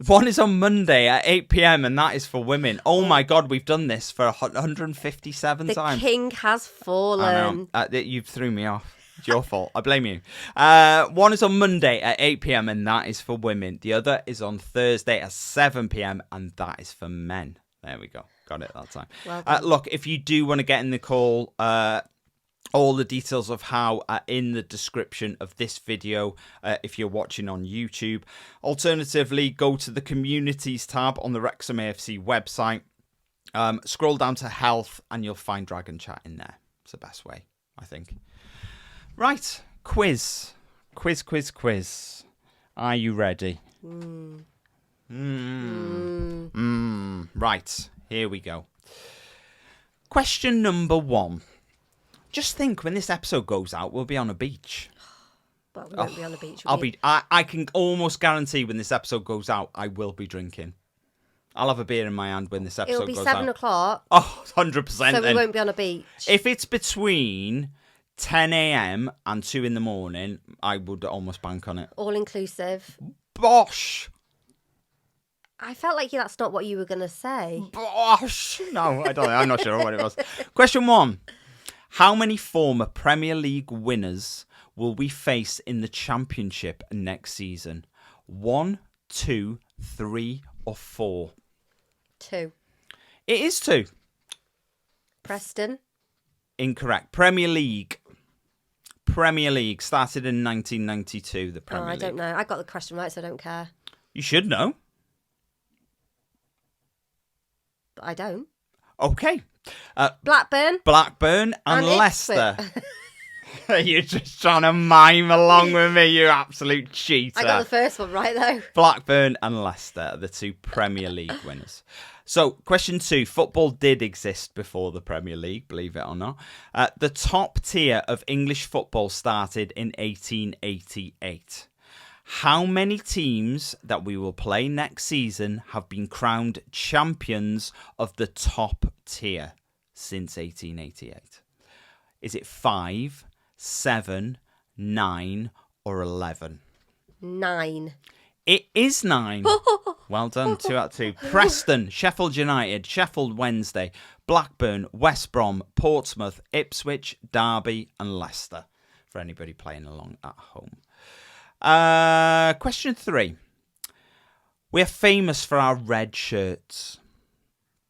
One is on Monday at 8 p.m. and that is for women. Oh my God, we've done this for 157 The times. king has fallen. I know. You threw me off. It's your fault. I blame you. One is on Monday at 8 p.m. and that is for women. The other is on Thursday at 7 p.m. and that is for men. There we go. Got it that time. Well done. Look, if you do want to get in the call, all the details of how are in the description of this video if you're watching on YouTube. Alternatively, go to the communities tab on the Wrexham AFC website. Scroll down to health and you'll find Dragon Chat in there. It's the best way, I think. Right, quiz. Quiz. Are you ready? Right, here we go. Question number 1. Just think, when this episode goes out, we'll be on a beach. But we won't be on the beach. I can almost guarantee when this episode goes out, I will be drinking. I'll have a beer in my hand when this episode goes out. It'll be 7 o'clock. Oh, 100%. So we won't be on a beach. If it's between 10 a.m. and 2 in the morning, I would almost bank on it. All inclusive. Bosh! I felt like that's not what you were going to say. Bosh! No, I don't know. I'm not sure what it was. Question 1. How many former Premier League winners will we face in the Championship next season? 1, 2, 3, or 4? 2. It is 2. Preston. Incorrect. Premier League started in 1992. The Premier League. I don't know. I got the question right, so I don't care. You should know. But I don't. Okay. Blackburn and Leicester. You're just trying to mime along with me, you absolute cheater. I got the first one right, though. Blackburn and Leicester are the 2 Premier League winners. So, question 2. Football did exist before the Premier League, believe it or not. The top tier of English football started in 1888. How many teams that we will play next season have been crowned champions of the top tier since 1888? Is it 5, 7, 9, or 11? 9. It is 9. Well done, 2 out of 2. Preston, Sheffield United, Sheffield Wednesday, Blackburn, West Brom, Portsmouth, Ipswich, Derby, and Leicester. For anybody playing along at home. Question 3. We're famous for our red shirts.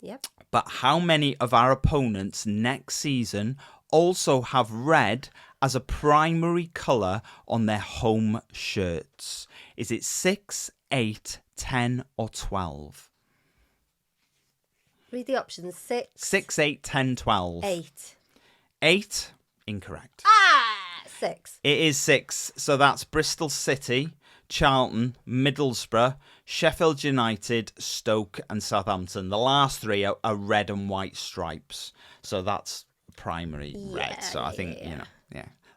Yep. But how many of our opponents next season also have red as a primary colour on their home shirts? Is it 6, 8, 10 or 12? Read the options. 6, 8, 10, 12. 8. 8? Incorrect. 6. It is 6. So that's Bristol City, Charlton, Middlesbrough, Sheffield United, Stoke and Southampton. The last 3 are red and white stripes. So that's primary red. So I think, yeah.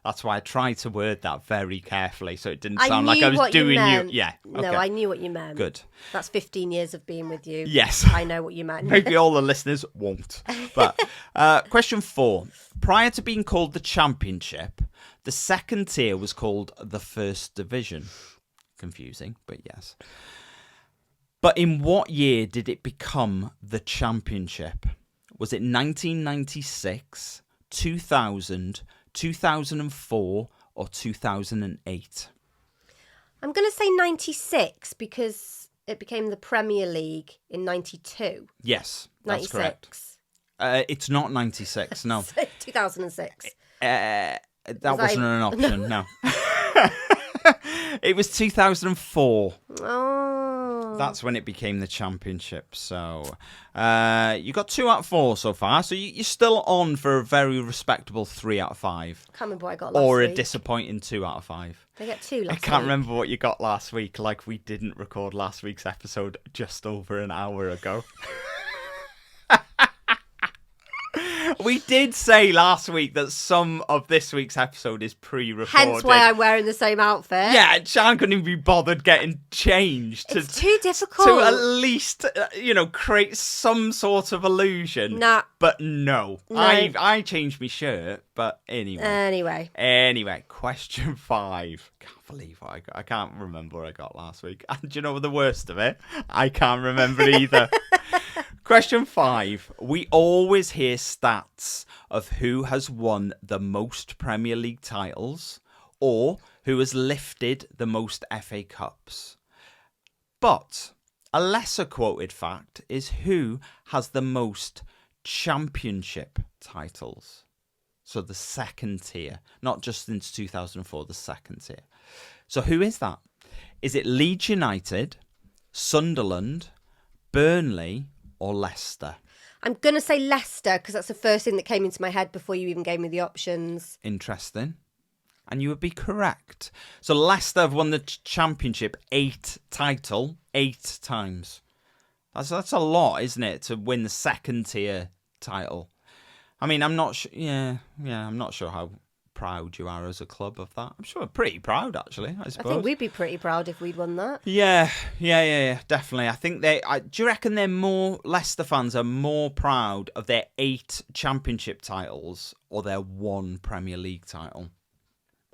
That's why I tried to word that very carefully so it didn't sound like I was doing you. Yeah. Okay. No, I knew what you meant. Good. That's 15 years of being with you. Yes. I know what you meant. Maybe all the listeners won't. But question 4. Prior to being called the Championship, the second tier was called the First Division. Confusing, but yes. But in what year did it become the Championship? Was it 1996, 2000, 2004 or 2008? I'm going to say 96 because it became the Premier League in 92. Yes, that's 96. correct. It's not 96, no. 2006. That wasn't an option, no. It was 2004. Oh. That's when it became the Championship. So you got 2 out of 4 so far. So you're still on for a very respectable 3 out of 5. I can't remember what I got last or week. A disappointing 2 out of 5. Did I get 2 last week? I can't remember what you got last week. Like we didn't record last week's episode just over an hour ago. We did say last week that some of this week's episode is pre-recorded. Hence why I'm wearing the same outfit. Yeah, Siân couldn't even be bothered getting changed. It's too difficult. To at least, create some sort of illusion. Nah. But no. I changed my shirt, but anyway. Anyway, question 5. Can't believe what I can't remember what I got last week. And do you know the worst of it? I can't remember either. Question 5. We always hear stats of who has won the most Premier League titles or who has lifted the most FA Cups. But a lesser quoted fact is who has the most Championship titles. So the second tier, not just since 2004, the second tier. So who is that? Is it Leeds United, Sunderland, Burnley, or Leicester? I'm going to say Leicester because that's the first thing that came into my head before you even gave me the options. Interesting. And you would be correct. So Leicester have won the Championship 8 times. That's a lot, isn't it, to win the second tier title? I mean, I'm not sure. Yeah, I'm not sure how proud you are as a club of that. I'm sure pretty proud, actually, I suppose. I think we'd be pretty proud if we'd won that. Yeah, definitely. I think do you reckon Leicester fans are more proud of their 8 Championship titles or their 1 Premier League title?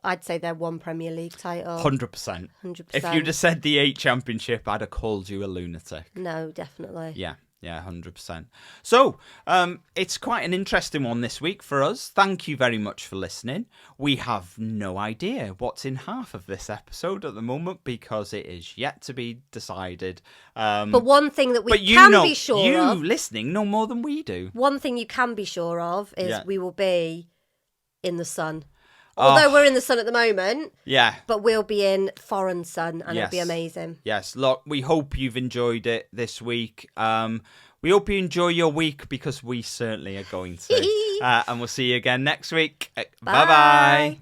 I'd say their 1 Premier League title. 100%. 100%. If you'd have said the 8 Championship, I'd have called you a lunatic. No, definitely. Yeah, 100%. So, it's quite an interesting one this week for us. Thank you very much for listening. We have no idea what's in half of this episode at the moment because it is yet to be decided. But one thing that we can be sure of... You listening know more than we do. One thing you can be sure of is we will be in the sun. Although we're in the sun at the moment. Yeah. But we'll be in foreign sun and it'll be amazing. Yes. Look, we hope you've enjoyed it this week. We hope you enjoy your week because we certainly are going to. And we'll see you again next week. Bye-bye.